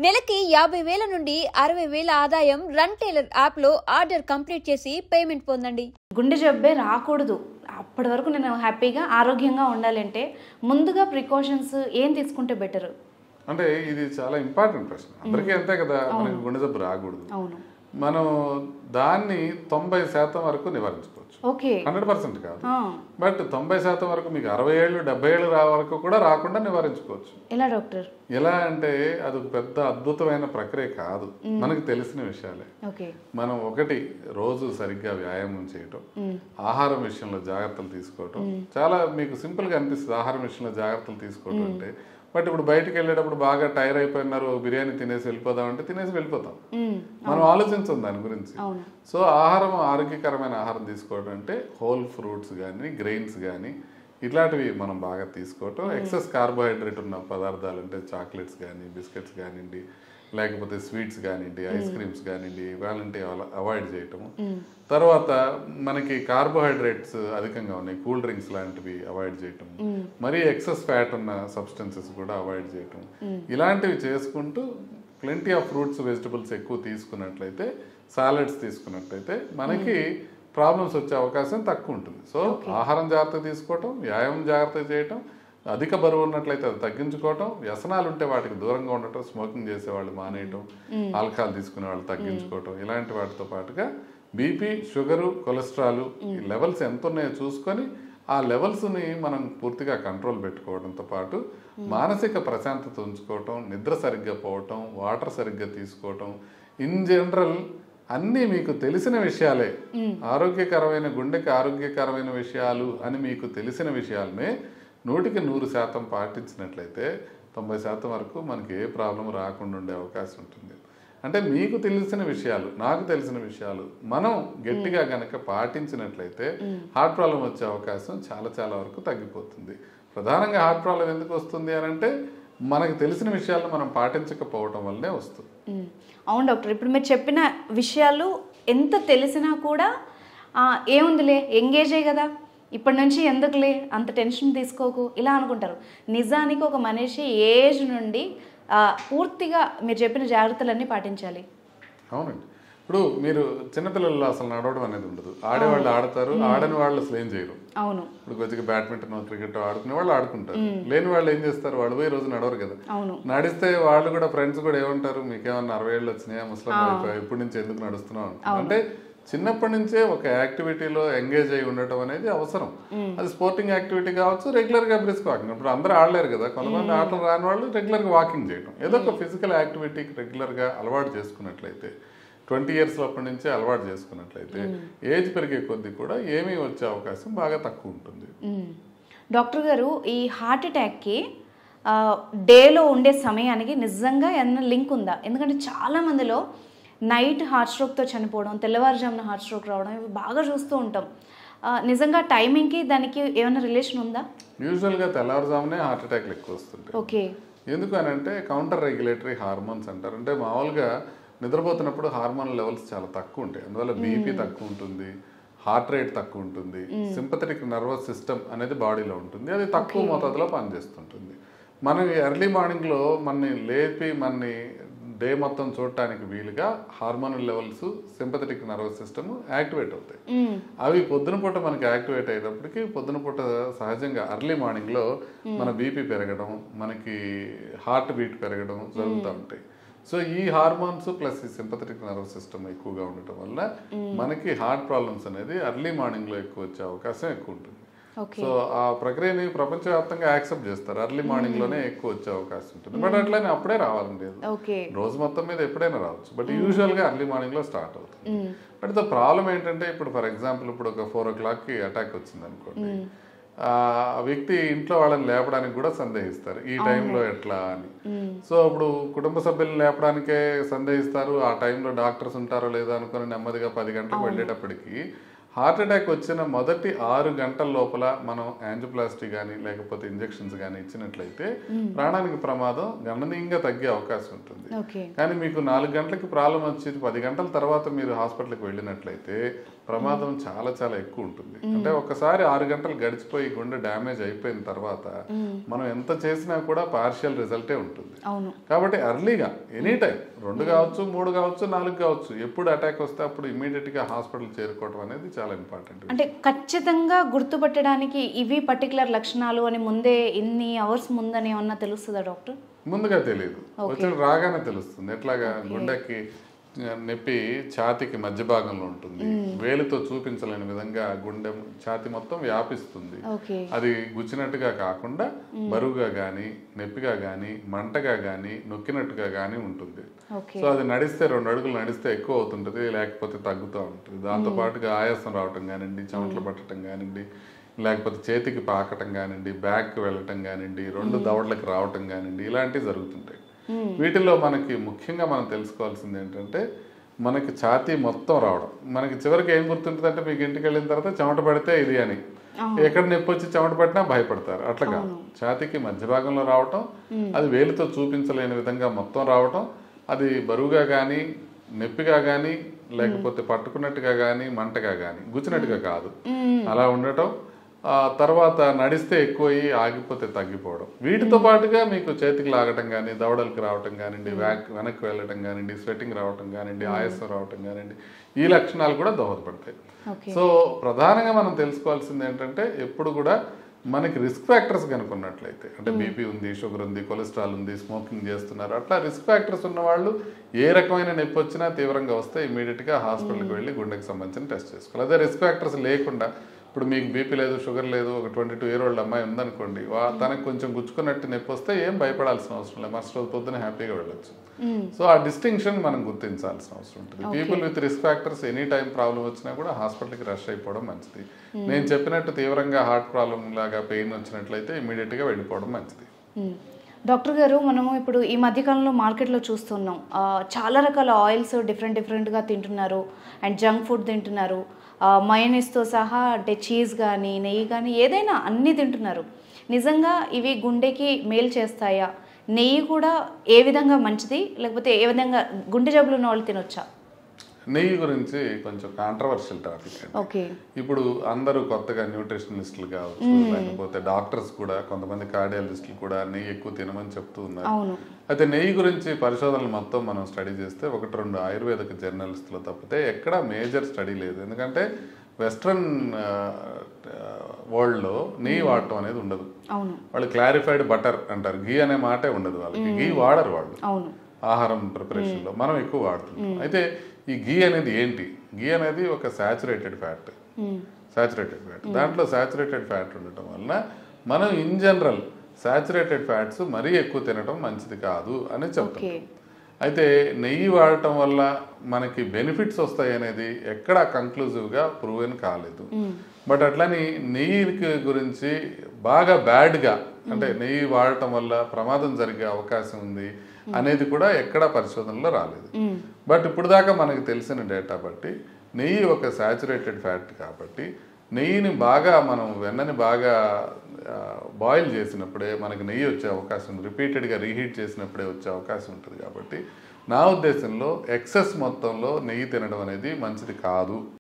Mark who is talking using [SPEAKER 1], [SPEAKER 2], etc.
[SPEAKER 1] నెలకి 50,000 నుండి 60,000 ఆదాయం రన్ టైలర్ యాప్లో ఆర్డర్ కంప్లీట్ చేసి పేమెంట్ పొందండి.
[SPEAKER 2] గుండె జబ్బే రాకూడదు, అప్పటి వరకు నేను హ్యాపీగా ఆరోగ్యంగా ఉండాలంటే ముందుగా ప్రికాషన్స్ ఏం తీసుకుంటే బెటర్?
[SPEAKER 3] అంటే ఇది చాలా ఇంపార్టెంట్ ప్రశ్న. అందరికీ అంతే కదా, మనకి గుండె జబ్బు రాకూడదు.
[SPEAKER 2] అవును,
[SPEAKER 3] మనం దాన్ని 90% వరకు నివారించుకోవచ్చు.
[SPEAKER 2] ఓకే,
[SPEAKER 3] 100% కాదు, బట్ 90% వరకు మీకు 60 ఏళ్ళు 70 ఏళ్ళు వరకు కూడా రాకుండా నివారించుకోవచ్చు.
[SPEAKER 2] ఎలా డాక్టర్?
[SPEAKER 3] ఎలా అంటే అది ఒక పెద్ద అద్భుతమైన ప్రక్రియ కాదు, మనకు తెలిసిన విషయాలే. మనం ఒకటి రోజు సరిగ్గా వ్యాయామం చేయటం, ఆహారం విషయంలో జాగ్రత్తలు తీసుకోవటం. చాలా మీకు సింపుల్ గా అనిపిస్తుంది ఆహారం విషయంలో జాగ్రత్తలు తీసుకోవటం అంటే. బట్ ఇప్పుడు బయటకు వెళ్ళేటప్పుడు బాగా టైర్ అయిపోయినారు, బిర్యానీ తినేసి వెళ్ళిపోదాం అంటే తినేసి వెళ్ళిపోతాం, మనం ఆలోచించం దాని గురించి. సో ఆహారం, ఆరోగ్యకరమైన ఆహారం తీసుకోవడం అంటే హోల్ ఫ్రూట్స్ కానీ గ్రెయిన్స్ కానీ ఇట్లాంటివి మనం బాగా తీసుకోవటం. ఎక్సెస్ కార్బోహైడ్రేట్ ఉన్న పదార్థాలు అంటే చాక్లెట్స్ కానీ బిస్కెట్స్ కానివ్వండి, లేకపోతే స్వీట్స్ కానివ్వండి, ఐస్ క్రీమ్స్ కానివ్వండి, ఇవాళంటే అవాయిడ్ చేయటము. తర్వాత మనకి కార్బోహైడ్రేట్స్ అధికంగా ఉన్నాయి, కూల్ డ్రింక్స్ లాంటివి అవాయిడ్ చేయటం, మరీ ఎక్సెస్ ఫ్యాట్ ఉన్న సబ్స్టెన్సెస్ కూడా అవాయిడ్ చేయటం. ఇలాంటివి చేసుకుంటూ ప్లెంటీ ఆఫ్ ఫ్రూట్స్ వెజిటబుల్స్ ఎక్కువ తీసుకున్నట్లయితే, సాలడ్స్ తీసుకున్నట్లయితే మనకి ప్రాబ్లమ్స్ వచ్చే అవకాశం తక్కువ ఉంటుంది. సో ఆహారం జాగ్రత్తగా తీసుకోవటం, వ్యాయామం జాగ్రత్తగా చేయటం, అధిక బరువు ఉన్నట్లయితే అది తగ్గించుకోవటం, వ్యసనాలు ఉంటే వాటికి దూరంగా ఉండటం, స్మోకింగ్ చేసేవాళ్ళు మానేయటం, ఆల్కహాల్ తీసుకునే వాళ్ళు తగ్గించుకోవటం, ఇలాంటి వాటితో పాటుగా బీపీ, షుగరు, కొలెస్ట్రాల్ ఈ లెవెల్స్ ఎంత ఉన్నాయో చూసుకొని ఆ లెవెల్స్ని మనం పూర్తిగా కంట్రోల్ పెట్టుకోవడంతో పాటు మానసిక ప్రశాంతత ఉంచుకోవటం, నిద్ర సరిగ్గా పోవటం, వాటర్ సరిగ్గా తీసుకోవటం, ఇన్ జనరల్ అన్నీ మీకు తెలిసిన విషయాలే. ఆరోగ్యకరమైన గుండెకి ఆరోగ్యకరమైన విషయాలు అని మీకు తెలిసిన విషయాలనే 100% పాటించినట్లయితే 90% వరకు మనకి ఏ ప్రాబ్లం రాకుండా ఉండే అవకాశం ఉంటుంది. అంటే మీకు తెలిసిన విషయాలు, నాకు తెలిసిన విషయాలు మనం గట్టిగా గనక పాటించినట్లయితే హార్ట్ ప్రాబ్లం వచ్చే అవకాశం చాలా చాలా వరకు తగ్గిపోతుంది. ప్రధానంగా హార్ట్ ప్రాబ్లం ఎందుకు వస్తుంది అని అంటే మనకు తెలిసిన విషయాలను మనం పాటించకపోవటం వల్లనే వస్తుంది.
[SPEAKER 2] అవును డాక్టర్, ఇప్పుడు మీరు చెప్పిన విషయాలు ఎంత తెలిసినా కూడా ఏముందిలే, ఎంగేజే కదా, ఇప్పటి నుంచి ఎందుకులే అంత టెన్షన్ తీసుకోకు ఇలా అనుకుంటారు. నిజానికి ఒక మనిషి ఏజ్ నుండి పూర్తిగా మీరు చెప్పిన జాగ్రత్తలన్నీ పాటించాలి.
[SPEAKER 3] అవునండి, ఇప్పుడు మీరు చిన్నపిల్లల్లో అసలు నడవడం అనేది ఉండదు, ఆడేవాళ్ళు ఆడతారు, ఆడని వాళ్ళు అసలు ఏం చేయరు.
[SPEAKER 2] అవును,
[SPEAKER 3] ఇప్పుడు కొద్దిగా బ్యాడ్మింటన్, క్రికెట్ ఆడుకునే వాళ్ళు ఆడుకుంటారు, లేని వాళ్ళు ఏం చేస్తారు, వాళ్ళు పోయి రోజు నడవరు కదా. నడిస్తే వాళ్ళు కూడా ఫ్రెండ్స్ కూడా ఏమంటారు, మీకేమన్నా 60 ఏళ్ళు వచ్చినాయా, ముసలం అయిపోయా, ఇప్పటి నుంచి ఎందుకు నడుస్తున్నావు అంటే చిన్నప్పటి నుంచే ఒక యాక్టివిటీలో ఎంగేజ్ అయి ఉండటం అనేది అవసరం. అది స్పోర్టింగ్ యాక్టివిటీ కావచ్చు, రెగ్యులర్ గా బ్రిస్క్ వాకింగ్. ఇప్పుడు అందరూ ఆడలేరు కదా, కొంతమంది ఆటలు రాని వాళ్ళు రెగ్యులర్ గా వాకింగ్ చేయడం, ఏదో ఒక ఫిజికల్ యాక్టివిటీకి రెగ్యులర్ గా అలవాటు చేసుకున్నట్లయితే, 20 years అప్పటి నుంచే అలవాటు చేసుకున్నట్లయితే ఏజ్ పెరిగే కొద్దీ కూడా ఏమీ వచ్చే అవకాశం బాగా తక్కువ ఉంటుంది.
[SPEAKER 2] డాక్టర్ గారు, ఈ హార్ట్ అటాక్కి డేలో ఉండే సమయానికి నిజంగా ఏమన్నా లింక్ ఉందా? ఎందుకంటే చాలా మందిలో నైట్ హార్ట్ స్ట్రోక్తో చనిపోవడం, తెల్లవారుజామున హార్ట్ స్ట్రోక్ రావడం ఇవి బాగా చూస్తూ ఉంటాం. నిజంగా టైమింగ్కి దానికి ఏమైనా రిలేషన్ ఉందా?
[SPEAKER 3] యూజువల్గా తెల్లవారుజామునే హార్ట్ అటాక్లు ఎక్కువ వస్తుంటాయి.
[SPEAKER 2] ఓకే,
[SPEAKER 3] ఎందుకు అని అంటే కౌంటర్ రెగ్యులేటరీ హార్మోన్స్ అంటారు. అంటే మామూలుగా నిద్రపోతున్నప్పుడు హార్మోన్ లెవెల్స్ చాలా తక్కువ ఉంటాయి, అందువల్ల బీపీ తక్కువ ఉంటుంది, హార్ట్ రేట్ తక్కువ ఉంటుంది, సింపథెటిక్ నర్వస్ సిస్టమ్ అనేది బాడీలో ఉంటుంది, అది తక్కువ మోతాదులో పనిచేస్తుంటుంది. మనం ఎర్లీ మార్నింగ్లో మనని లేపి మనని డే మొత్తం చూడటానికి వీలుగా hormonal levels, sympathetic nervous system activate అవుతాయి. అవి పొద్దున పూట మనకి యాక్టివేట్ అయ్యేటప్పటికి పొద్దున పూట సహజంగా ఎర్లీ మార్నింగ్లో మన బీపీ పెరగడం, మనకి హార్ట్ బీట్ పెరగడం జరుగుతూ ఉంటాయి. సో ఈ హార్మోన్స్ ప్లస్ ఈ సింపథెటిక్ నర్వస్ సిస్టమ్ ఎక్కువగా ఉండటం వల్ల మనకి హార్ట్ ప్రాబ్లమ్స్ అనేది ఎర్లీ మార్నింగ్లో ఎక్కువ వచ్చే అవకాశం ఎక్కువ ఉంటుంది. సో ఆ ప్రక్రియని ప్రపంచవ్యాప్తంగా యాక్సెప్ట్ చేస్తారు, ఎర్లీ మార్నింగ్ లోనే ఎక్కువ వచ్చే అవకాశం ఉంటుంది. బట్ అట్లనే అప్పుడే రావాలని లేదు, రోజు మొత్తం మీద ఎప్పుడైనా రావచ్చు, బట్ యూజువల్ గా ఎర్లీ మార్నింగ్ లో స్టార్ట్ అవుతుంది. బట్ ద ప్రాబ్లం ఏంటంటే ఇప్పుడు ఫర్ ఎగ్జాంపుల్ ఇప్పుడు ఒక 4 o'clockకి అటాక్ వచ్చింది అనుకోండి, ఆ వ్యక్తి ఇంట్లో వాళ్ళని లేపడానికి కూడా సందేహిస్తారు, ఈ టైంలో ఎట్లా అని. సో ఇప్పుడు కుటుంబ సభ్యులను లేపడానికే సందేహిస్తారు, ఆ టైంలో డాక్టర్స్ ఉంటారో లేదో అనుకుని నెమ్మదిగా 10 గంటలకు వెళ్ళేటప్పటికి హార్ట్ అటాక్ వచ్చిన మొదటి 6 గంటల లోపల మనం యాంజియోప్లాస్టీ కానీ లేకపోతే ఇంజెక్షన్స్ కానీ ఇచ్చినట్లయితే ప్రాణానికి ప్రమాదం గణనీయంగా తగ్గే అవకాశం ఉంటుంది. కానీ మీకు 4 గంటలకి ప్రాబ్లం వచ్చి 10 గంటల తర్వాత మీరు హాస్పిటల్కి వెళ్ళినట్లయితే ప్రమాదం చాలా చాలా ఎక్కువ ఉంటుంది. అంటే ఒకసారి 6 గంటలు గడిచిపోయి గుండె డ్యామేజ్ అయిపోయిన తర్వాత మనం ఎంత చేసినా కూడా పార్షియల్ రిజల్టే ఉంటుంది. కాబట్టి ఎర్లీగా ఎనీ టైం 2 కావచ్చు, 3 కావచ్చు, 4 కావచ్చు, ఎప్పుడు అటాక్ వస్తే అప్పుడు ఇమీడియట్ గా హాస్పిటల్ చేరుకోవడం అనేది చాలా ఇంపార్టెంట్.
[SPEAKER 2] అంటే ఖచ్చితంగా గుర్తుపట్టడానికి ఇవి పర్టికులర్ లక్షణాలు అని ముందే ఇన్ని అవర్స్ ముందని ఏమన్నా తెలుస్తుందా డాక్టర్?
[SPEAKER 3] ముందుగా తెలియదు, వచ్చిన రాగానే తెలుస్తుంది. ఎట్లాగా గుండెకి నొప్పి ఛాతీకి మధ్య భాగంలో ఉంటుంది, వేలితో చూపించలేని విధంగా గుండె ఛాతీ మొత్తం వ్యాపిస్తుంది. అది గుచ్చినట్టుగా కాకుండా బరువుగా గానీ, నొప్పిగా గానీ, మంటగా గానీ, నొక్కినట్టుగా గానీ ఉంటుంది. సో అది నడిస్తే 2 అడుగులు నడిస్తే ఎక్కువ అవుతుంటుంది, లేకపోతే తగ్గుతూ ఉంటుంది. దాంతో పాటుగా ఆయాసం రావటం కానివ్వండి, చెమటలు పట్టడం కానివ్వండి, లేకపోతే చేతికి పాకటం కానివ్వండి, బ్యాక్కి వెళ్ళటం కానివ్వండి, 2 దవడలకు రావటం కానివ్వండి, ఇలాంటివి జరుగుతుంటాయి. వీటిల్లో మనకి ముఖ్యంగా మనం తెలుసుకోవాల్సింది ఏంటంటే మనకి ఛాతీ మొత్తం రావడం. మనకి చివరికి ఏం గుర్తుంటుంది అంటే మీకు ఇంటికి వెళ్ళిన తర్వాత చెమట పడితే ఇది అని, ఎక్కడ నొప్పి వచ్చి చెమట పట్టినా భయపడతారు. అట్లా కాదు, ఛాతీకి మధ్య భాగంలో రావటం, అది వేలితో చూపించలేని విధంగా మొత్తం రావటం, అది బరువుగా కానీ, నొప్పిగా కానీ, లేకపోతే పట్టుకున్నట్టుగా కానీ, మంటగా కానీ, గుచ్చినట్టుగా కాదు, అలా ఉండటం. తర్వాత నడిస్తే ఎక్కువయ్యి ఆగిపోతే తగ్గిపోవడం. వీటితో పాటుగా మీకు చేతికి లాగటం కానీ, దవడలకు రావటం కానివ్వండి, వెనక్కి వెళ్ళటం కానివ్వండి, స్వెట్టింగ్ రావటం కానివ్వండి, ఆయాసం రావటం కానివ్వండి, ఈ లక్షణాలు కూడా దోహదపడతాయి. సో ప్రధానంగా మనం తెలుసుకోవాల్సింది ఏంటంటే ఎప్పుడు కూడా మనకి రిస్క్ ఫ్యాక్టర్స్ కనుక్కున్నట్లయితే, అంటే బీపీ ఉంది, షుగర్ ఉంది, కొలెస్ట్రాల్ ఉంది, స్మోకింగ్ చేస్తున్నారు, అట్లా రిస్క్ ఫ్యాక్టర్స్ ఉన్న వాళ్ళు ఏ రకమైన నొప్పి వచ్చినా తీవ్రంగా వస్తే ఇమీడియట్గా హాస్పిటల్కి వెళ్ళి గుండెకి సంబంధించిన టెస్ట్ చేసుకోవాలి. అదే రిస్క్ ఫ్యాక్టర్స్ లేకుండా, ఇప్పుడు మీకు బీపీ లేదు, షుగర్ లేదు, ఒక 22 year old అమ్మాయి ఉందనుకోండి, తనకు కొంచెం గుచ్చుకున్నట్టు నొప్పి వస్తే ఏం భయపడాల్సిన అవసరం లేదు, మరుసటి రోజు పొద్దున హ్యాపీగా వెళ్ళొచ్చు. సో ఆ డిస్టింక్షన్ మనం గుర్తించాల్సిన అవసరం ఉంటుంది. People with risk factors any time problem వచ్చినా కూడా హాస్పిటల్కి రష్ అయిపోవడం మంచిది. నేను చెప్పినట్టు తీవ్రంగా హార్ట్ ప్రాబ్లం లాగా పెయిన్ వచ్చినట్లయితే ఇమీడియట్గా వెళ్ళిపోవడం మంచిది.
[SPEAKER 2] డాక్టర్ గారు, మనము ఇప్పుడు ఈ మధ్యకాలంలో మార్కెట్లో చూస్తున్నాం, చాలా రకాల ఆయిల్స్ డిఫరెంట్గా తింటున్నారు, అండ్ జంక్ ఫుడ్ తింటున్నారు, మయోనీస్తో సహా, అంటే చీజ్ కానీ, నెయ్యి కానీ, ఏదైనా అన్నీ తింటున్నారు. నిజంగా ఇవి గుండెకి మేలు చేస్తాయా? నెయ్యి కూడా ఏ విధంగా మంచిది, లేకపోతే ఏ విధంగా గుండె జబ్బులు ఉన్న వాళ్ళు తినొచ్చా?
[SPEAKER 3] నెయ్యి గురించి కొంచెం కాంట్రవర్షియల్ టాపిక్. ఇప్పుడు అందరూ కొత్తగా న్యూట్రిషనిస్టులు కావచ్చు, లేకపోతే డాక్టర్స్ కూడా, కొంతమంది కార్డియాలజిస్టులు కూడా నెయ్యి ఎక్కువ తినమని చెప్తూ ఉన్నారు. అయితే నెయ్యి గురించి పరిశోధనలు మొత్తం మనం స్టడీ చేస్తే 1-2 ఆయుర్వేదిక జర్నలిస్టులో తప్పితే ఎక్కడ మేజర్ స్టడీ లేదు. ఎందుకంటే వెస్ట్రన్ వరల్డ్లో నెయ్యి వాడటం అనేది ఉండదు. వాళ్ళు క్లారిఫైడ్ బటర్ అంటారు, ఘీ అనే మాటే ఉండదు వాళ్ళకి, ఘీ వాడరు వాళ్ళు ఆహారం ప్రిపరేషన్లో, మనం ఎక్కువ వాడుతున్నాం. అయితే ఈ ఘీ అనేది ఏంటి? ఘీ అనేది ఒక సాచురేటెడ్ ఫ్యాట్. దాంట్లో సాచురేటెడ్ ఫ్యాట్ ఉండటం వలన మనం ఇన్ జనరల్ సాచురేటెడ్ ఫ్యాట్స్ మరీ ఎక్కువ తినడం మంచిది కాదు అని చెప్తాం. అయితే నెయ్యి వాడటం వల్ల మనకి బెనిఫిట్స్ వస్తాయి అనేది ఎక్కడా కంక్లూజివ్గా ప్రూవెన్ కాలేదు. బట్ అట్లని నెయ్యి గురించి బాగా బ్యాడ్గా, అంటే నెయ్యి వాడటం వల్ల ప్రమాదం జరిగే అవకాశం ఉంది అనేది కూడా ఎక్కడా పరిశోధనలో రాలేదు. బట్ ఇప్పుడు దాకా మనకు తెలిసిన డేటా బట్టి నెయ్యి ఒక సాచురేటెడ్ ఫ్యాట్ కాబట్టి నెయ్యిని బాగా మనం వెన్నని బాగా బాయిల్ చేసినప్పుడే మనకి నెయ్యి వచ్చే అవకాశం, రిపీటెడ్గా రీహీట్ చేసినప్పుడే వచ్చే అవకాశం ఉంటుంది. కాబట్టి నా ఉద్దేశంలో ఎక్సెస్ మొత్తంలో నెయ్యి తినడం అనేది మంచిది కాదు.